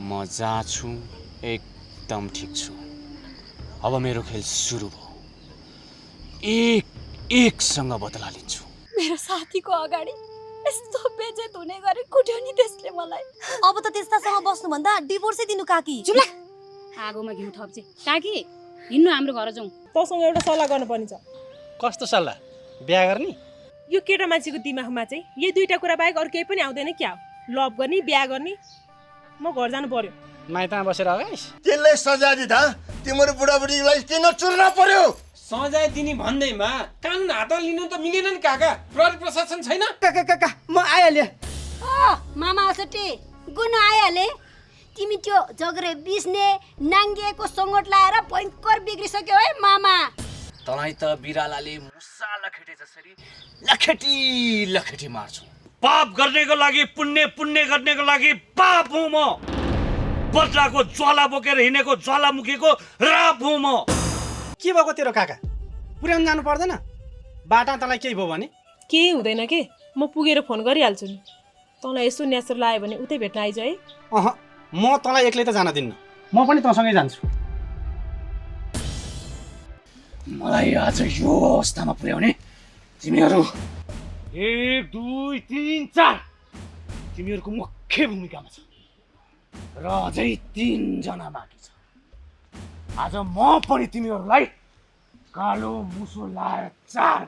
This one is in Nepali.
म जहाँ छु एकदम ठिक छु। अब मेरो खेल सुरु भयो। एकसँग बदला लिन्छु। मेरो साथीको अगाडि यस्तो बेजेत हुने गरी कुट्यो नि त्यसले मलाई। अब त त्यस्तासँग बस्नुभन्दा डिभोर्सै दिनु काकी। चुप आगोमा घिउ थप्छे। काकी हिँड्नु हाम्रो घर जाउँ। तँसँग एउटा सल्लाह गर्नुपर्ने छ। कस्तो सल्लाह? बिहा गर्ने? यो केटा मान्छेको दिमागमा चाहिँ यही दुईटा कुरा बाहेक अरू केही पनि आउँदैन क्या हो? लभ गर्ने, बिहा गर्ने। म घर जानु पर्यो। माइतमा बसेर आइस। त्यसलाई सजाय दिँदा तिम्रो बुढाबुढीलाई किन चुर्न पर्यो? सजाय दिने भन्दैमा कानुन हात लिनु त मिलेन नि काका। प्रहरी प्रशासन छैन। काका म आइहालेँ। मामा असटी गुन आइहाले। तिमी त्यो जगरे बिस्ने नाङ्गिएको सङ्गट लाएर भयङ्कर बिग्रिसक्यो है मामा। तँलाई त बिरालाले मुसा लखेटे जसरी लखेटी मार्छु। पाप गर्नेको लागि पुण्य, पुण्य गर्नेको लागि पाप हुँ म। बदलाको ज्वाला बोकेर हिँडेको ज्वालामुखीको राप हुँ म। के भएको तेरो काका? पुर्याउनु जानु पर्दैन? बाटा तँलाई केही भयो भने? केही हुँदैन के, म पुगेर फोन गरिहाल्छु नि। तँलाई यसो न्यासर लाग्यो भने उतै भेट्न आइज है। म तँलाई एक्लै त जान दिन्न। म पनि तँसँगै जान्छु। मलाई आज यो अवस्थामा पुर्याउने तिमीहरू 1 2 3 4 तिमीहरूको मुख्य भूमिकामा छ र अझै 3 जना बाँकी छ। आज म पनि तिमीहरूलाई कालो मुसो लाएर 4